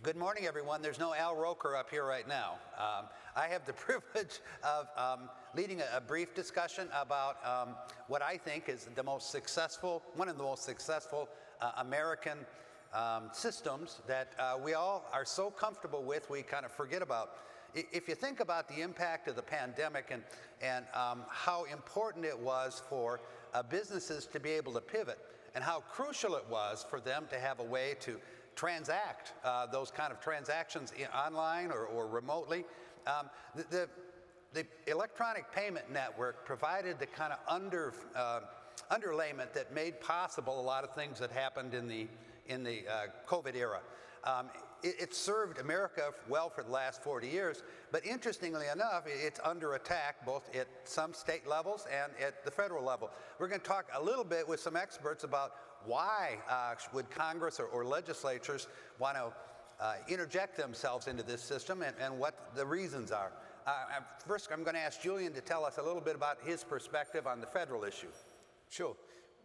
Good morning, everyone. There's no Al Roker up here right now. I have the privilege of leading a brief discussion about what I think is the most successful, one of the most successful American systems that we all are so comfortable with we kind of forget about. If you think about the impact of the pandemic and how important it was for businesses to be able to pivot and how crucial it was for them to have a way to transact those kind of transactions online or remotely. The electronic payment network provided the kind of underlayment that made possible a lot of things that happened in the COVID era. It served America well for the last 40 years, but interestingly enough, it's under attack both at some state levels and at the federal level. We're going to talk a little bit with some experts about why would Congress or legislatures want to interject themselves into this system and what the reasons are. First, I'm going to ask Julian to tell us a little bit about his perspective on the federal issue. Sure.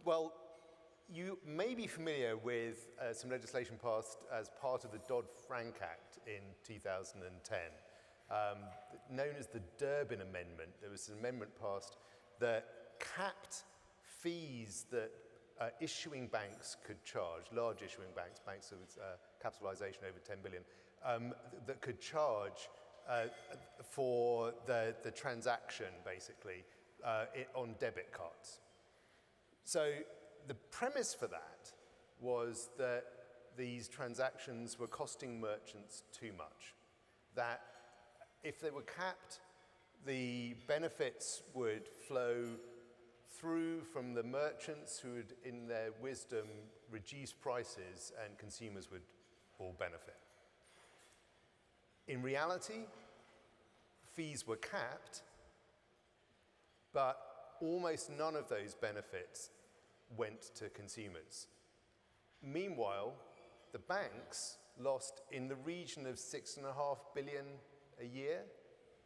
Well, you may be familiar with some legislation passed as part of the Dodd-Frank Act in 2010, known as the Durbin Amendment. There was an amendment passed that capped fees that issuing banks could charge, large issuing banks, banks with capitalization over 10 billion, that could charge for the transaction, basically, on debit cards. So the premise for that was that these transactions were costing merchants too much, that if they were capped, the benefits would flow through from the merchants who would, in their wisdom, reduce prices and consumers would all benefit. In reality, fees were capped, but almost none of those benefits went to consumers. Meanwhile, the banks lost in the region of $6.5 billion a year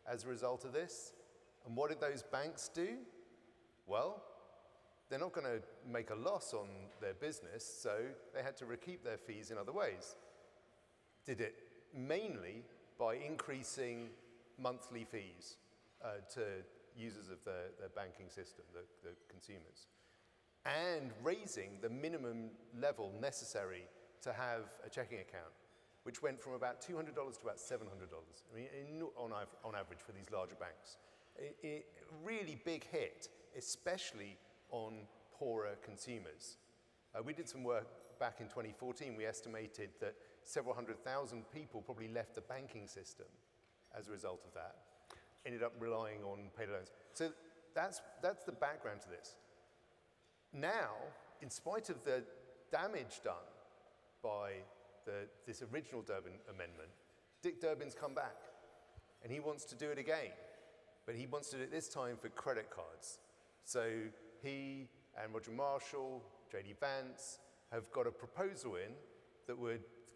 as a result of this. And what did those banks do? Well, they're not going to make a loss on their business, so they had to recoup their fees in other ways. Did it mainly by increasing monthly fees to users of the banking system, the consumers, and raising the minimum level necessary to have a checking account, which went from about $200 to about $700, I mean, on average for these larger banks. A really big hit, especially on poorer consumers. We did some work back in 2014. We estimated that several 100,000 people probably left the banking system as a result of that, ended up relying on payday loans. So that's the background to this. Now, in spite of the damage done by this original Durbin Amendment, Dick Durbin's come back, and he wants to do it again. But he wants to do it this time for credit cards. So he and Roger Marshall, J.D. Vance, have got a proposal in that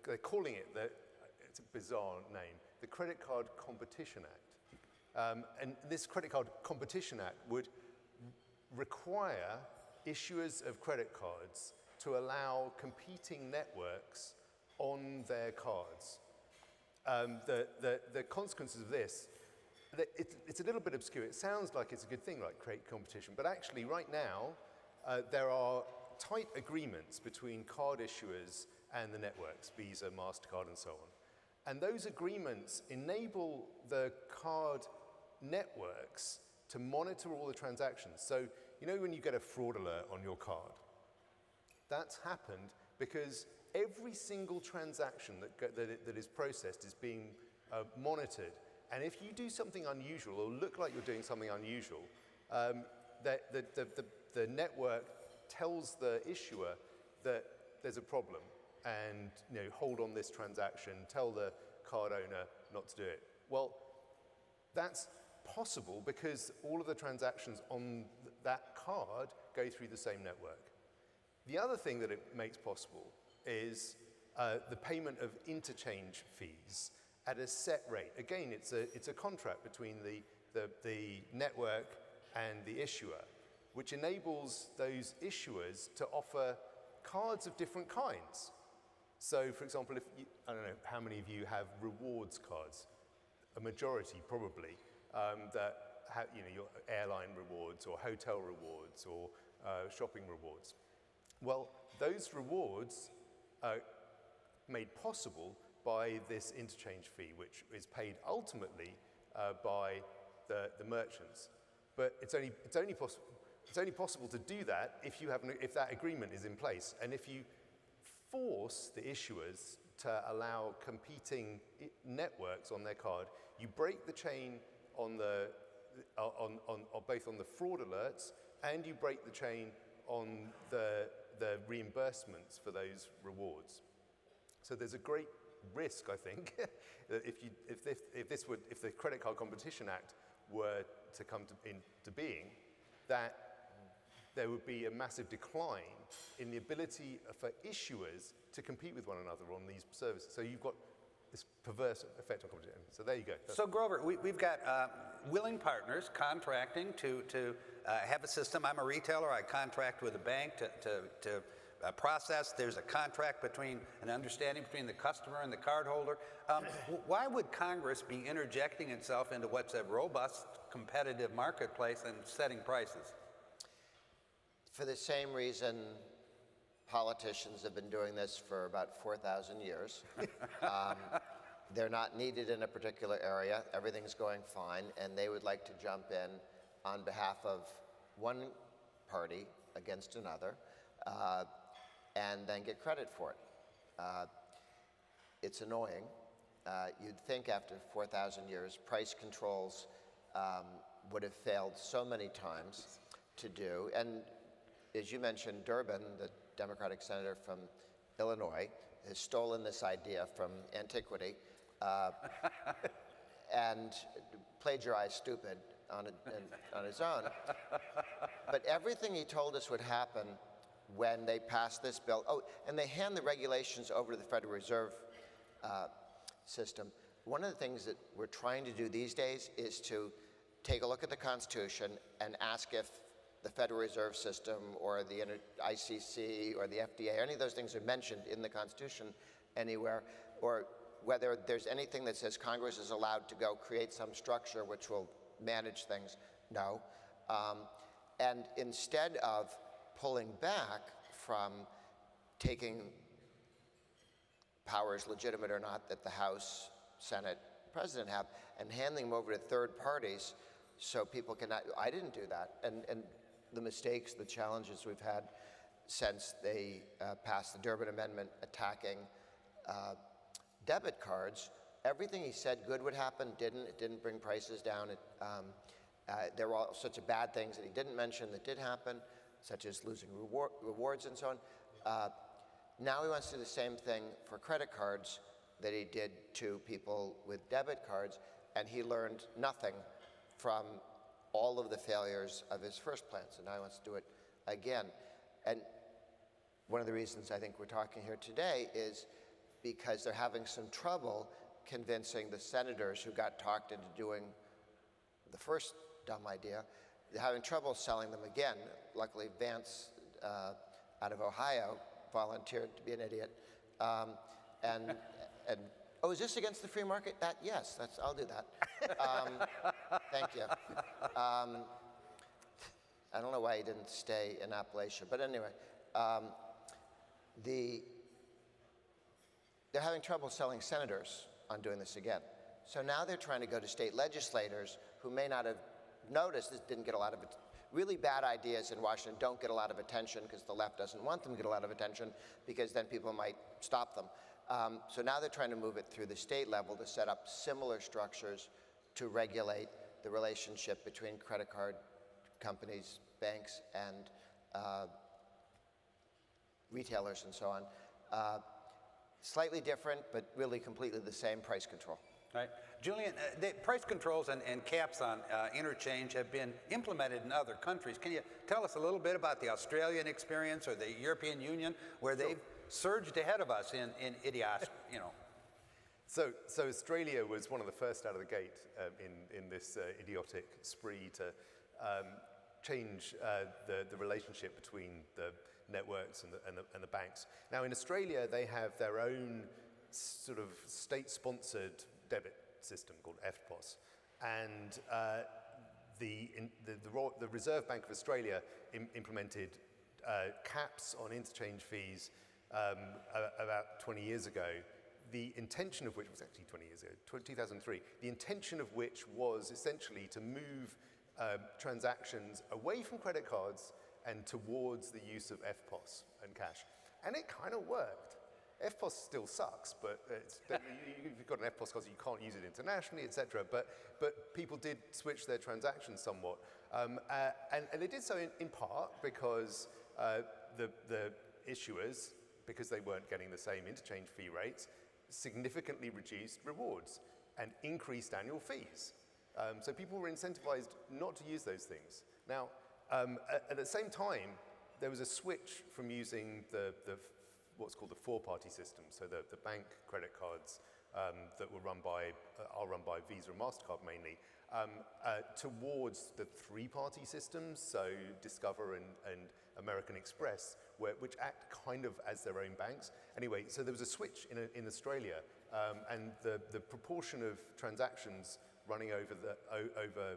they're calling it, it's a bizarre name, the Credit Card Competition Act. And this Credit Card Competition Act would require issuers of credit cards to allow competing networks on their cards. The consequences of this, it's a little bit obscure. It sounds like it's a good thing, like create competition, but actually right now there are tight agreements between card issuers and the networks, Visa, MasterCard, and so on. And those agreements enable the card networks to monitor all the transactions. So, you know when you get a fraud alert on your card? That's happened because every single transaction that is processed is being monitored. And if you do something unusual or look like you're doing something unusual, the network tells the issuer that there's a problem and hold on this transaction, tell the card owner not to do it. Well, that's possible because all of the transactions on that card go through the same network. The other thing that it makes possible is the payment of interchange fees at a set rate. Again, it's a contract between the network and the issuer, which enables those issuers to offer cards of different kinds. So, for example, I don't know how many of you have rewards cards. A majority, probably, that have, your airline rewards or hotel rewards or shopping rewards. Well, those rewards are made possible by this interchange fee, which is paid ultimately by the merchants. But it's only possible to do that if that agreement is in place, and if you force the issuers to allow competing networks on their card, you break the chain on both on the fraud alerts, and you break the chain on the reimbursements for those rewards. So there's a great risk, I think, that if the Credit Card Competition Act were to come into being, that there would be a massive decline in the ability for issuers to compete with one another on these services. So you've got this perverse effect on competition. So there you go. So Grover, we've got willing partners contracting to have a system. I'm a retailer. I contract with a bank to process. There's a contract between an understanding between the customer and the cardholder. Why would Congress be interjecting itself into what's a robust, competitive marketplace and setting prices? For the same reason politicians have been doing this for about 4,000 years. They're not needed in a particular area. Everything's going fine, and they would like to jump in on behalf of one party against another and then get credit for it. It's annoying. You'd think after 4,000 years, price controls would have failed so many times to do. And as you mentioned, Durbin, the Democratic senator from Illinois, has stolen this idea from antiquity and plagiarized stupid on his own. But everything he told us would happen when they passed this bill, and they hand the regulations over to the Federal Reserve system. One of the things that we're trying to do these days is to take a look at the Constitution and ask if the Federal Reserve System or the ICC or the FDA, any of those things are mentioned in the Constitution anywhere, or whether there's anything that says Congress is allowed to go create some structure which will manage things. No. And instead of pulling back from taking powers, legitimate or not, that the House, Senate, President have, and handing them over to third parties so people cannot, I didn't do that. And the mistakes, the challenges we've had since they passed the Durbin Amendment attacking debit cards, everything he said good would happen, didn't. It didn't bring prices down. There were all sorts of bad things that he didn't mention that did happen, such as losing rewards and so on. Now he wants to do the same thing for credit cards that he did to people with debit cards, and he learned nothing from all of the failures of his first plan, so now he wants to do it again. And one of the reasons I think we're talking here today is because they're having some trouble convincing the senators who got talked into doing the first dumb idea. They're having trouble selling them again. Luckily, Vance out of Ohio volunteered to be an idiot. And oh, is this against the free market? Yes, I'll do that. Thank you. I don't know why he didn't stay in Appalachia, but anyway, they're having trouble selling senators on doing this again. So now they're trying to go to state legislators who may not have noticed this, didn't get a lot of it. Really bad ideas in Washington don't get a lot of attention because the left doesn't want them to get a lot of attention because then people might stop them. So now they're trying to move it through the state level to set up similar structures to regulate the relationship between credit card companies, banks, and retailers and so on. Slightly different, but really completely the same price control. Right. Julian, the price controls and caps on interchange have been implemented in other countries. Can you tell us a little bit about the Australian experience or the European Union, where they've surged ahead of us in idiocy, you know? So Australia was one of the first out of the gate in this idiotic spree to change the relationship between the networks and the banks. Now in Australia, they have their own sort of state-sponsored debit system called EFTPOS. And the Reserve Bank of Australia implemented caps on interchange fees about 20 years ago, the intention of which was actually 20 years ago, 2003, the intention of which was essentially to move transactions away from credit cards and towards the use of EFTPOS and cash. And it kind of worked. EFTPOS still sucks, but you've got an EFTPOS card, you can't use it internationally, etc. But people did switch their transactions somewhat. And they did so in part because the issuers, because they weren't getting the same interchange fee rates, significantly reduced rewards and increased annual fees. So people were incentivized not to use those things. Now, at the same time, there was a switch from using what's called the four-party system, so the bank credit cards that are run by Visa and MasterCard mainly, towards the three-party systems, so Discover and American Express, which act kind of as their own banks. Anyway, so there was a switch in Australia, and the proportion of transactions running over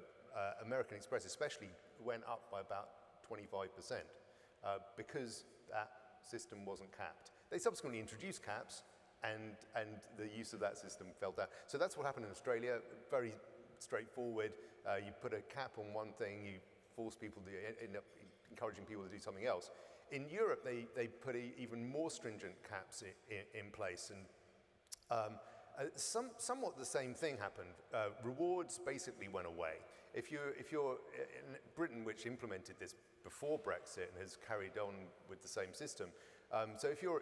American Express especially went up by about 25%, because that system wasn't capped. They subsequently introduced caps, and the use of that system fell down. So that's what happened in Australia, very straightforward. You put a cap on one thing, you force people to end up encouraging people to do something else. In Europe, they put even more stringent caps in place, and somewhat the same thing happened. Rewards basically went away. If you're in Britain, which implemented this before Brexit and has carried on with the same system, so if you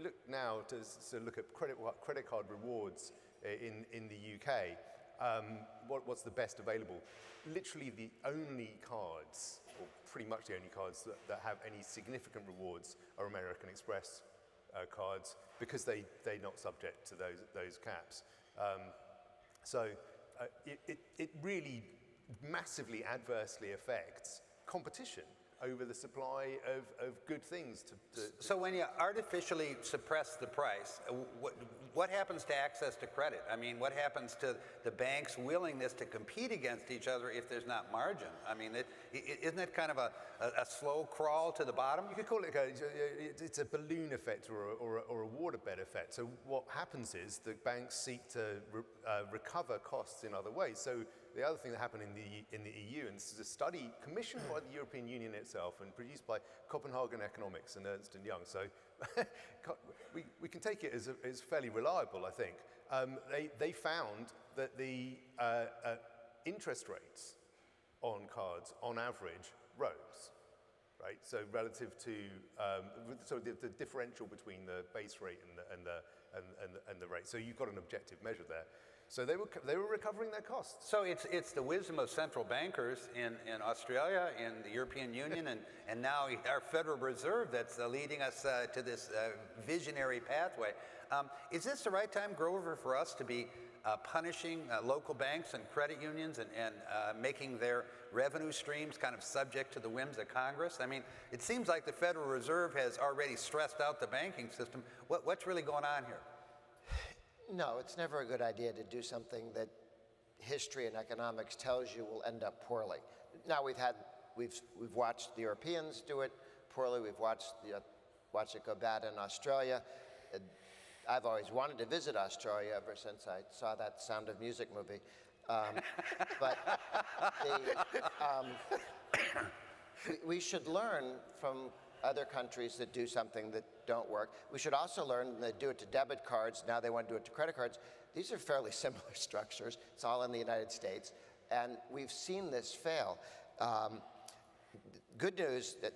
look now to look at credit card rewards in the UK, what's the best available? Literally the only cards, or pretty much the only cards that have any significant rewards are American Express cards, because they're not subject to those caps. So it really massively adversely affects competition over the supply of good things. So when you artificially suppress the price, what happens to access to credit? I mean, what happens to the bank's willingness to compete against each other if there's not margin? I mean, isn't it kind of a slow crawl to the bottom? You could call it it's a balloon effect or a waterbed effect. So what happens is the banks seek to recover costs in other ways. So the other thing that happened in the EU, and this is a study commissioned by the European Union itself and produced by Copenhagen Economics and Ernst & Young, so we can take it as fairly reliable, I think. They found that the interest rates on cards, on average, rose, right? So relative to the differential between the base rate and the rate. So you've got an objective measure there. So they were recovering their costs. So it's the wisdom of central bankers in Australia, in the European Union, and now our Federal Reserve that's leading us to this visionary pathway. Is this the right time, Grover, for us to be punishing local banks and credit unions and making their revenue streams kind of subject to the whims of Congress? I mean, it seems like the Federal Reserve has already stressed out the banking system. What's really going on here? No, it's never a good idea to do something that history and economics tells you will end up poorly. Now we've watched the Europeans do it poorly. We've watched it go bad in Australia. I've always wanted to visit Australia ever since I saw that Sound of Music movie. We should learn from other countries that do something that don't work. We should also learn they do it to debit cards. Now they want to do it to credit cards. These are fairly similar structures. It's all in the United States. And we've seen this fail. Good news that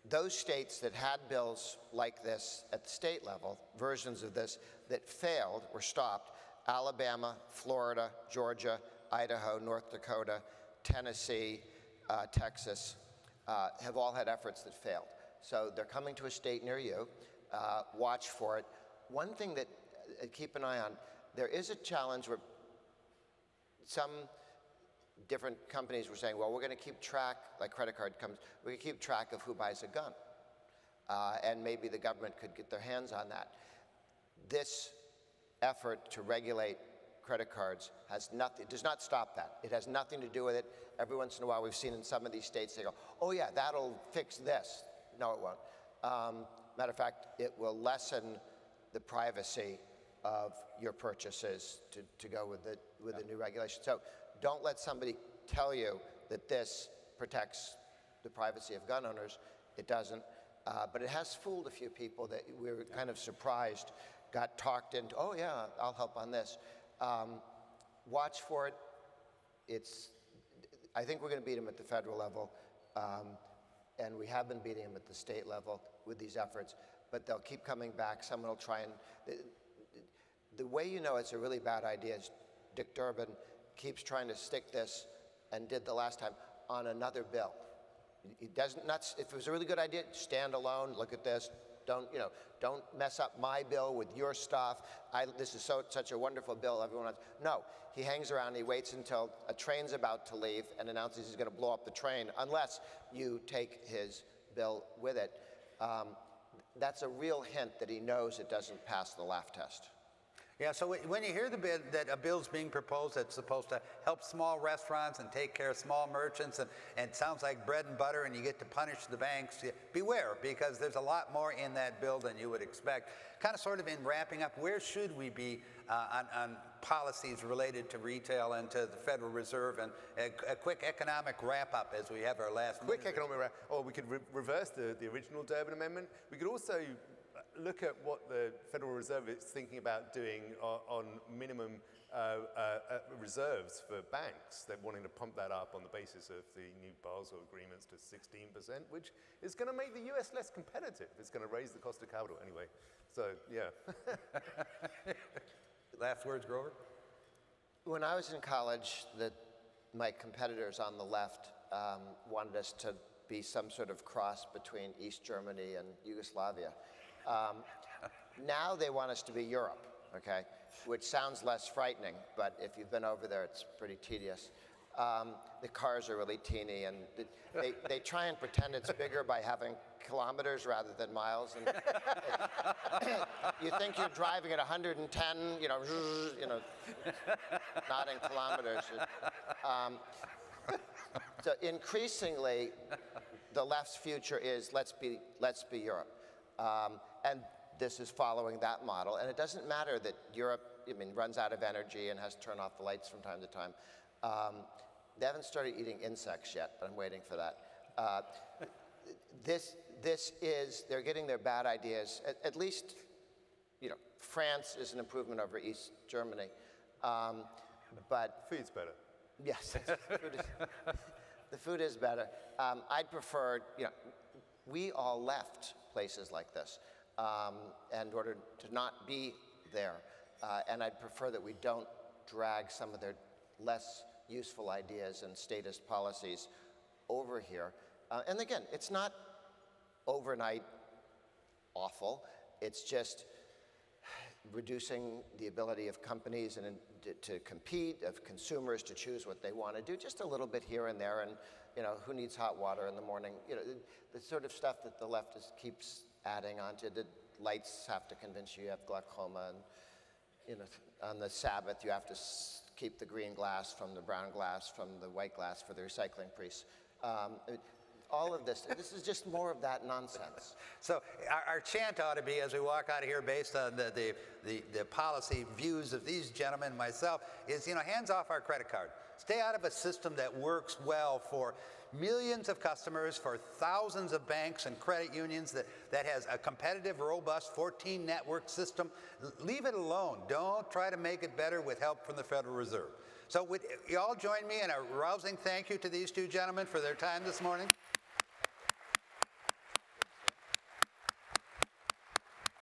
those states that had bills like this at the state level, versions of this, that failed, were stopped. Alabama, Florida, Georgia, Idaho, North Dakota, Tennessee, Texas, have all had efforts that failed. So they're coming to a state near you. Watch for it. One thing that keep an eye on, there is a challenge where some different companies were saying, well, we're going to keep track, like credit card companies, we're going to keep track of who buys a gun. and maybe the government could get their hands on that. This effort to regulate credit cards does not stop that. It has nothing to do with it. Every once in a while, we've seen in some of these states, they go, oh yeah, that'll fix this. No, it won't. Matter of fact, it will lessen the privacy of your purchases to go with the new regulation. So don't let somebody tell you that this protects the privacy of gun owners. It doesn't. But it has fooled a few people that we were kind of surprised, got talked into, oh yeah, I'll help on this. Watch for it. I think we're going to beat them at the federal level, and we have been beating them at the state level with these efforts, but they'll keep coming back. Someone will try and, the way you know it's a really bad idea is Dick Durbin keeps trying to stick this, and did the last time, on another bill. He doesn't, if it was a really good idea, stand alone, look at this. Don't mess up my bill with your stuff. This is such a wonderful bill, everyone wants. No, he hangs around, he waits until a train's about to leave and announces he's going to blow up the train unless you take his bill with it. That's a real hint that he knows it doesn't pass the laugh test. Yeah, so when you hear that a bill's being proposed that's supposed to help small restaurants and take care of small merchants, and it sounds like bread and butter, and you get to punish the banks, beware, because there's a lot more in that bill than you would expect. Kind of sort of in wrapping up, where should we be on policies related to retail and to the Federal Reserve, and a quick economic wrap-up as we have our last quick economic wrap. Oh, we could reverse the original Durbin Amendment. We could also look at what the Federal Reserve is thinking about doing on minimum reserves for banks. They're wanting to pump that up on the basis of the new Basel agreements to 16%, which is going to make the US less competitive. It's going to raise the cost of capital anyway. So, yeah. Last words, Grover? When I was in college, my competitors on the left wanted us to be some sort of cross between East Germany and Yugoslavia. Now they want us to be Europe, okay, which sounds less frightening, but if you've been over there, it's pretty tedious. The cars are really teeny, and they try and pretend it's bigger by having kilometers rather than miles. And you think you're driving at 110, not in kilometers. So increasingly, the left's future is let's be Europe. And this is following that model. And it doesn't matter that Europe, runs out of energy and has to turn off the lights from time to time. They haven't started eating insects yet, but I'm waiting for that. They're getting their bad ideas. At least, France is an improvement over East Germany. But food's better. Yes, the food is better. I'd prefer, we all left places like this in order to not be there. And I'd prefer that we don't drag some of their less useful ideas and statist policies over here. And again, it's not overnight awful. It's just reducing the ability of companies and to compete, of consumers to choose what they want to do, just a little bit here and there. And who needs hot water in the morning? The sort of stuff that the left keeps adding onto. The lights have to convince you have glaucoma, and on the Sabbath you have to keep the green glass from the brown glass from the white glass for the recycling priests. All of this is just more of that nonsense. So our chant ought to be, as we walk out of here, based on the policy views of these gentlemen, myself, is, hands off our credit card. Stay out of a system that works well for millions of customers, for thousands of banks and credit unions, that has a competitive, robust 14-network system. Leave it alone. Don't try to make it better with help from the Federal Reserve. So would you all join me in a rousing thank you to these two gentlemen for their time this morning?